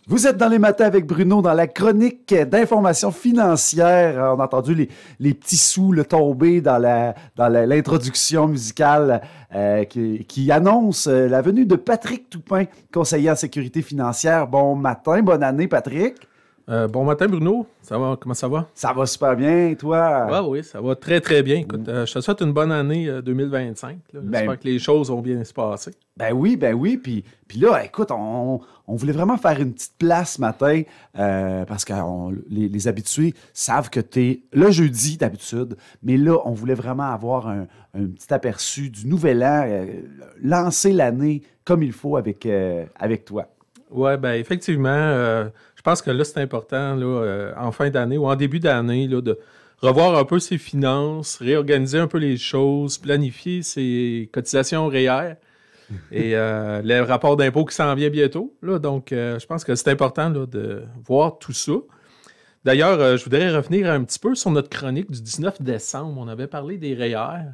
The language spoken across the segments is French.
Vous êtes dans les matins avec Bruno dans la chronique d'information financière. On a entendu les petits sous le tomber dans l'introduction musicale qui annonce la venue de Patrick Toupin, conseiller en sécurité financière. Bon matin, bonne année Patrick. Bon matin Bruno, ça va? Comment ça va? Ça va super bien, toi? Oui, ça va très très bien. Écoute, je te souhaite une bonne année 2025. J'espère que les choses vont bien se passer. Ben oui. Puis là, écoute, on voulait vraiment faire une petite place ce matin parce que les habitués savent que tu es le jeudi d'habitude, mais là, on voulait vraiment avoir un petit aperçu du nouvel an, lancer l'année comme il faut avec toi. Oui, bien effectivement, je pense que là, c'est important, là, en fin d'année ou en début d'année, là, de revoir un peu ses finances, réorganiser un peu les choses, planifier ses cotisations REER et le rapport d'impôt qui s'en vient bientôt. Là, donc, je pense que c'est important là, de voir tout ça. D'ailleurs, je voudrais revenir un petit peu sur notre chronique du 19 décembre. On avait parlé des REER.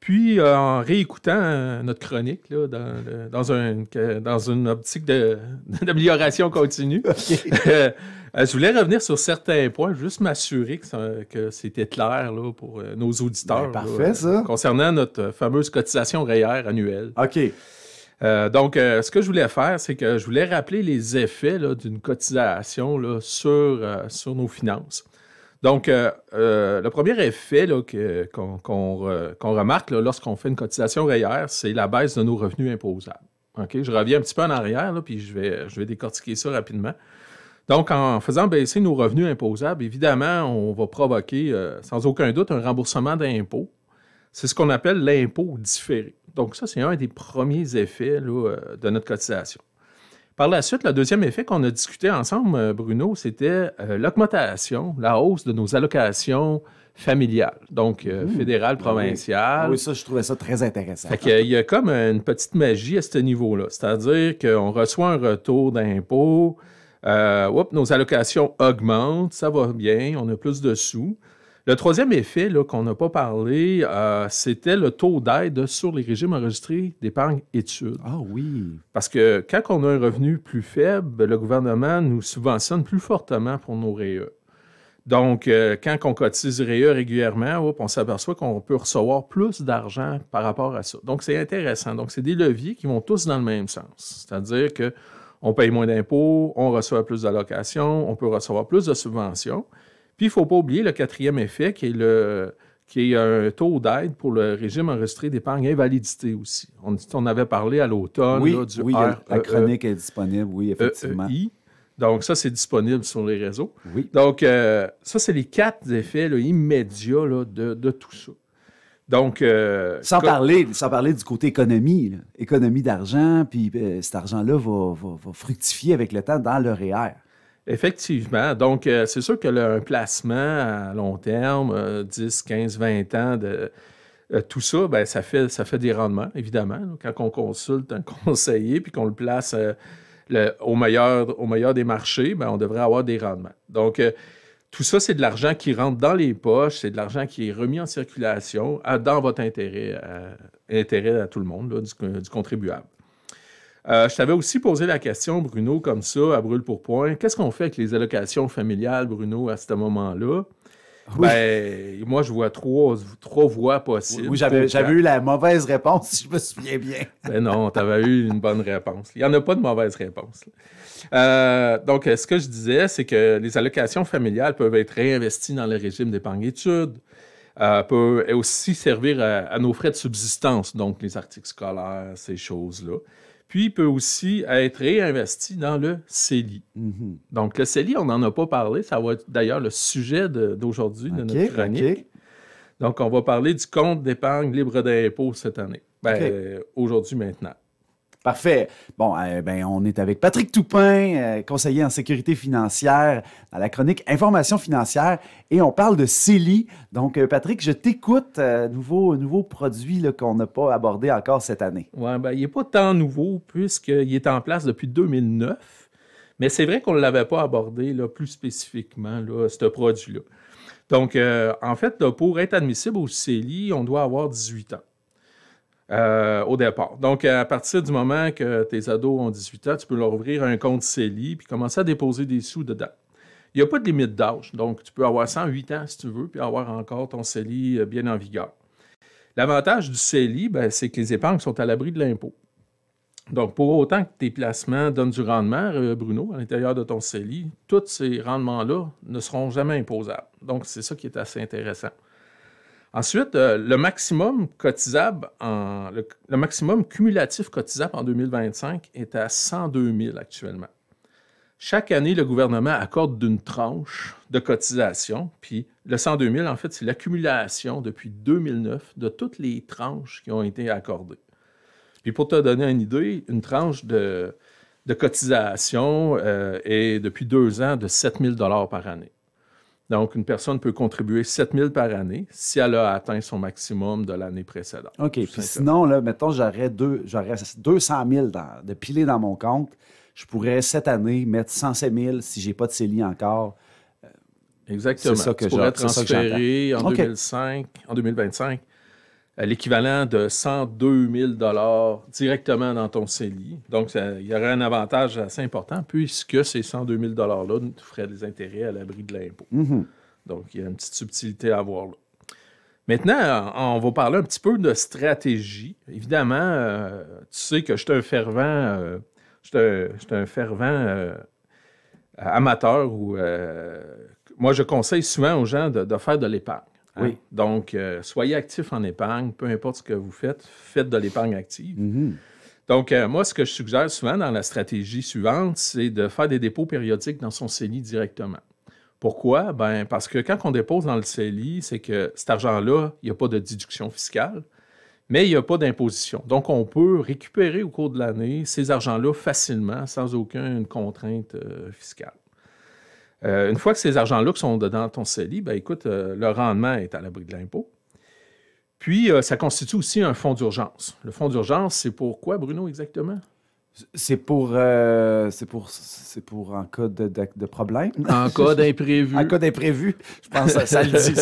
Puis, en réécoutant notre chronique là, dans une optique d'amélioration continue, je voulais revenir sur certains points, juste m'assurer que c'était clair là, pour nos auditeurs. Parfait, là, ça. Concernant notre fameuse cotisation REER annuelle. OK. Donc, ce que je voulais faire, c'est que je voulais rappeler les effets là, d'une cotisation là, sur nos finances. Donc, le premier effet là, qu'on remarque là, lorsqu'on fait une cotisation REER, c'est la baisse de nos revenus imposables. Okay? Je reviens un petit peu en arrière, là, puis je vais décortiquer ça rapidement. Donc, en faisant baisser nos revenus imposables, évidemment, on va provoquer, sans aucun doute, un remboursement d'impôts. C'est ce qu'on appelle l'impôt différé. Donc, ça, c'est un des premiers effets là, de notre cotisation. Par la suite, le deuxième effet qu'on a discuté ensemble, Bruno, c'était l'augmentation, la hausse de nos allocations familiales, donc fédérales, provinciales. Oui, ça, je trouvais ça très intéressant. Fait qu'il y a comme une petite magie à ce niveau-là, c'est-à-dire qu'on reçoit un retour d'impôt, nos allocations augmentent, ça va bien, on a plus de sous. Le troisième effet là, qu'on n'a pas parlé, c'était le taux d'aide sur les régimes enregistrés d'épargne études. Ah oui. Parce que quand on a un revenu plus faible, le gouvernement nous subventionne plus fortement pour nos REER. Donc, quand on cotise REER régulièrement, on s'aperçoit qu'on peut recevoir plus d'argent par rapport à ça. Donc, c'est intéressant. Donc, c'est des leviers qui vont tous dans le même sens. C'est-à-dire qu'on paye moins d'impôts, on reçoit plus d'allocations, on peut recevoir plus de subventions. Puis, il ne faut pas oublier le quatrième effet qui est un taux d'aide pour le régime enregistré d'épargne invalidité aussi. On avait parlé à l'automne oui, là, du oui, la chronique est disponible, oui, effectivement. Donc, ça, c'est disponible sur les réseaux. Oui. Donc, ça, c'est les 4 effets là, immédiats là, de tout ça. Donc, sans parler du côté économie, là. Économie d'argent, puis cet argent-là va fructifier avec le temps dans le REER. Effectivement. Donc, c'est sûr que un placement à long terme, 10, 15, 20 ans, tout ça, ben, ça fait des rendements, évidemment. Là, quand on consulte un conseiller puis qu'on le place au meilleur des marchés, ben, on devrait avoir des rendements. Donc, tout ça, c'est de l'argent qui rentre dans les poches, c'est de l'argent qui est remis en circulation dans votre intérêt à tout le monde, là, du contribuable. Je t'avais aussi posé la question, Bruno, comme ça, à brûle-pourpoint. Qu'est-ce qu'on fait avec les allocations familiales, Bruno, à ce moment-là? Oui. Ben, moi, je vois trois voies possibles. Oui, j'avais eu la mauvaise réponse, si je me souviens bien. Ben non, tu avais eu une bonne réponse. Il n'y en a pas de mauvaise réponse. Donc, ce que je disais, c'est que les allocations familiales peuvent être réinvesties dans le régime d'épargne études, peuvent aussi servir à nos frais de subsistance, donc les articles scolaires, ces choses-là. Puis, il peut aussi être réinvesti dans le CELI. Mm-hmm. Donc, le CELI, on n'en a pas parlé. Ça va être d'ailleurs le sujet d'aujourd'hui, de notre chronique. Okay. Donc, on va parler du compte d'épargne libre d'impôt cette année. Aujourd'hui, maintenant. Parfait. Bon, on est avec Patrick Toupin, conseiller en sécurité financière dans la chronique Information financière et on parle de CELI. Donc, Patrick, je t'écoute. Nouveau produit là, qu'on n'a pas abordé encore cette année. Oui, il n'est pas tant nouveau puisqu'il est en place depuis 2009, mais c'est vrai qu'on ne l'avait pas abordé là, plus spécifiquement, là, ce produit-là. Donc, en fait, là, pour être admissible au CELI, on doit avoir 18 ans. au départ. Donc, à partir du moment que tes ados ont 18 ans, tu peux leur ouvrir un compte CELI puis commencer à déposer des sous dedans. Il n'y a pas de limite d'âge. Donc, tu peux avoir 108 ans si tu veux, puis avoir encore ton CELI bien en vigueur. L'avantage du CELI, c'est que les épargnes sont à l'abri de l'impôt. Donc, pour autant que tes placements donnent du rendement, Bruno, à l'intérieur de ton CELI, tous ces rendements-là ne seront jamais imposables. Donc, c'est ça qui est assez intéressant. Ensuite, le maximum cotisable, le maximum cumulatif cotisable en 2025 est à 102 000 actuellement. Chaque année, le gouvernement accorde une tranche de cotisation, puis le 102 000, en fait, c'est l'accumulation depuis 2009 de toutes les tranches qui ont été accordées. Puis pour te donner une idée, une tranche de cotisation est depuis 2 ans de 7 000 $ par année. Donc, une personne peut contribuer 7 000 par année si elle a atteint son maximum de l'année précédente. OK. Puis sinon, là, mettons, j'aurais 200 000 de pilés dans mon compte. Je pourrais, cette année, mettre 107 000 si je n'ai pas de CELI encore. Exactement. C'est ça que tu pourrais transférer en 2025 l'équivalent de 102 000 $ directement dans ton CELI. Donc, il y aurait un avantage assez important puisque ces 102 000 $ -là feraient des intérêts à l'abri de l'impôt. Mm-hmm. Donc, il y a une petite subtilité à avoir là. Maintenant, on va parler un petit peu de stratégie. Évidemment, tu sais que je suis un fervent... J'étais un fervent amateur où moi, je conseille souvent aux gens de faire de l'épargne. Hein? Oui. Donc, soyez actifs en épargne, peu importe ce que vous faites, faites de l'épargne active. Mm-hmm. Donc, moi, ce que je suggère souvent dans la stratégie suivante, c'est de faire des dépôts périodiques dans son CELI directement. Pourquoi? Parce que quand on dépose dans le CELI, c'est que cet argent-là, il n'y a pas de déduction fiscale. Mais il n'y a pas d'imposition. Donc, on peut récupérer au cours de l'année ces argents-là facilement, sans aucune contrainte fiscale. Une fois que ces argents-là sont dedans ton CELI, écoute, le rendement est à l'abri de l'impôt. Puis, ça constitue aussi un fonds d'urgence. Le fonds d'urgence, c'est pour quoi, Bruno, exactement? C'est pour en cas de problème. En cas d'imprévu. En cas d'imprévu, je pense que ça le dit.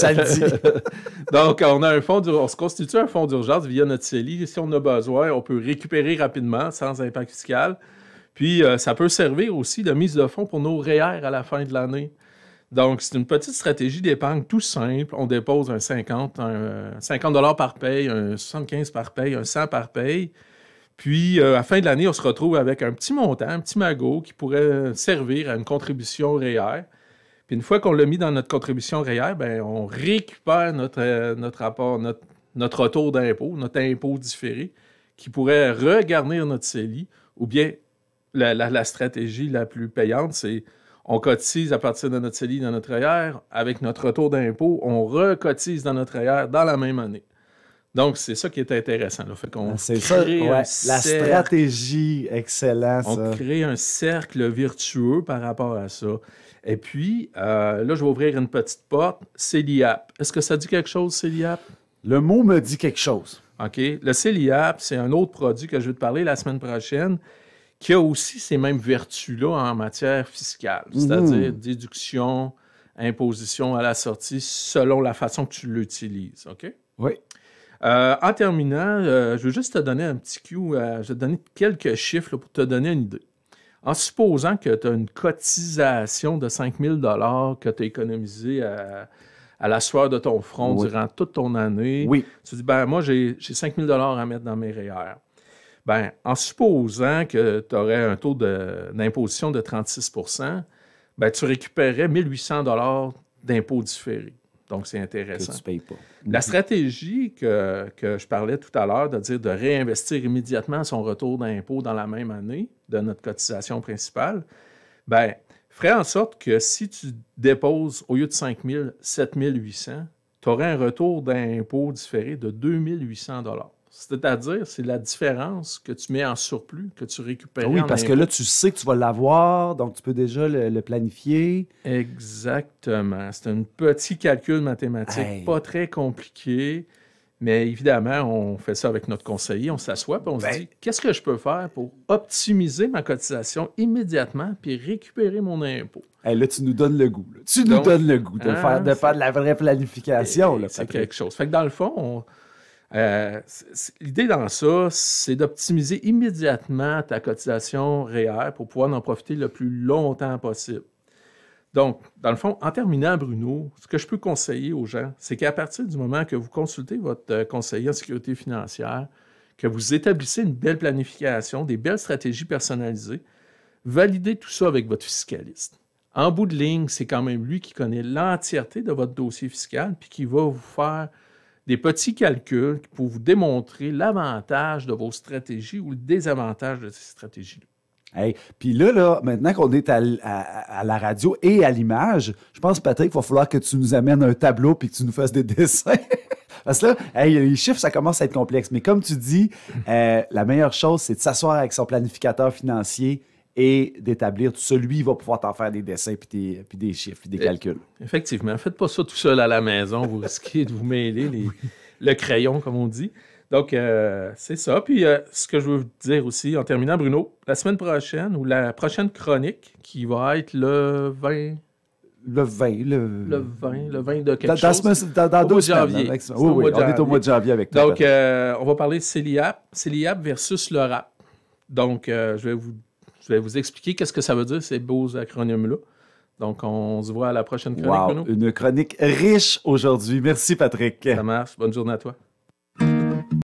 Donc, on se constitue un fonds d'urgence via notre CELI. Si on a besoin, on peut récupérer rapidement sans impact fiscal. Puis, ça peut servir aussi de mise de fonds pour nos REER à la fin de l'année. Donc, c'est une petite stratégie d'épargne tout simple. On dépose un 50 $ par paye, un 75 par paye, un 100 par paye. Puis, à la fin de l'année, on se retrouve avec un petit montant, un petit magot qui pourrait servir à une contribution REER. Puis, une fois qu'on l'a mis dans notre contribution REER, on récupère notre retour d'impôt, notre impôt différé, qui pourrait regarnir notre CELI. Ou bien, la stratégie la plus payante, c'est on cotise à partir de notre CELI dans notre REER. Avec notre retour d'impôt, on recotise dans notre REER dans la même année. Donc, c'est ça qui est intéressant. Là. Fait qu'on crée la stratégie, excellent. On crée un cercle vertueux par rapport à ça. Et puis, là, je vais ouvrir une petite porte. CELIAP. Est-ce que ça dit quelque chose, CELIAP? Le mot me dit quelque chose. OK. Le CELIAP, c'est un autre produit que je vais te parler la semaine prochaine qui a aussi ces mêmes vertus-là en matière fiscale, c'est-à-dire déduction, imposition à la sortie selon la façon que tu l'utilises. OK? Oui. En terminant, je veux juste te donner un petit cue. Je vais te donner quelques chiffres là, pour te donner une idée. En supposant que tu as une cotisation de 5 000 $ que tu as économisé à la sueur de ton front durant toute ton année, tu dis, moi, j'ai 5 000 $ à mettre dans mes REER. En supposant que tu aurais un taux d'imposition de 36 %, tu récupérerais 1 800 $ d'impôts différés. Donc, c'est intéressant. Que tu payes pas. La stratégie que je parlais tout à l'heure, de dire de réinvestir immédiatement son retour d'impôt dans la même année de notre cotisation principale, ferait en sorte que si tu déposes au lieu de 5 000, 7 800, tu aurais un retour d'impôt différé de 2 800 $. C'est-à-dire, c'est la différence que tu mets en surplus, que tu récupères en Oui, parce que là, tu sais que tu vas l'avoir, donc tu peux déjà le planifier. Exactement. C'est un petit calcul mathématique, pas très compliqué, mais évidemment, on fait ça avec notre conseiller, on s'assoit et on se dit, qu'est-ce que je peux faire pour optimiser ma cotisation immédiatement puis récupérer mon impôt? Là, tu nous donnes le goût. Tu nous donnes le goût de faire de la vraie planification. C'est quelque chose. Fait que dans le fond, L'idée dans ça, c'est d'optimiser immédiatement ta cotisation REER pour pouvoir en profiter le plus longtemps possible. Donc, dans le fond, en terminant, Bruno, ce que je peux conseiller aux gens, c'est qu'à partir du moment que vous consultez votre conseiller en sécurité financière, que vous établissez une belle planification, des belles stratégies personnalisées, validez tout ça avec votre fiscaliste. En bout de ligne, c'est quand même lui qui connaît l'entièreté de votre dossier fiscal puis qui va vous faire des petits calculs pour vous démontrer l'avantage de vos stratégies ou le désavantage de ces stratégies-là. Hey, puis là, maintenant qu'on est à la radio et à l'image, je pense, Patrick, qu'il va falloir que tu nous amènes un tableau puis que tu nous fasses des dessins. Parce que là, hey, les chiffres, ça commence à être complexe. Mais comme tu dis, la meilleure chose, c'est de s'asseoir avec son planificateur financier et d'établir tout ça. Lui, il va pouvoir t'en faire des dessins, puis des chiffres, puis des calculs. Effectivement. Faites pas ça tout seul à la maison. Vous risquez de vous mêler le crayon, comme on dit. Donc, c'est ça. Puis, ce que je veux vous dire aussi, en terminant, Bruno, la semaine prochaine, ou la prochaine chronique, qui va être le 20... Le 20 de quelque chose. Dans 2 janvier. Oui, on est au mois de janvier avec toi. Donc, on va parler de CELIAP versus le RAP. Donc, je vais vous expliquer qu'est-ce que ça veut dire, ces beaux acronymes-là. Donc, on se voit à la prochaine chronique, Bruno. Une chronique riche aujourd'hui. Merci, Patrick. Ça marche. Bonne journée à toi.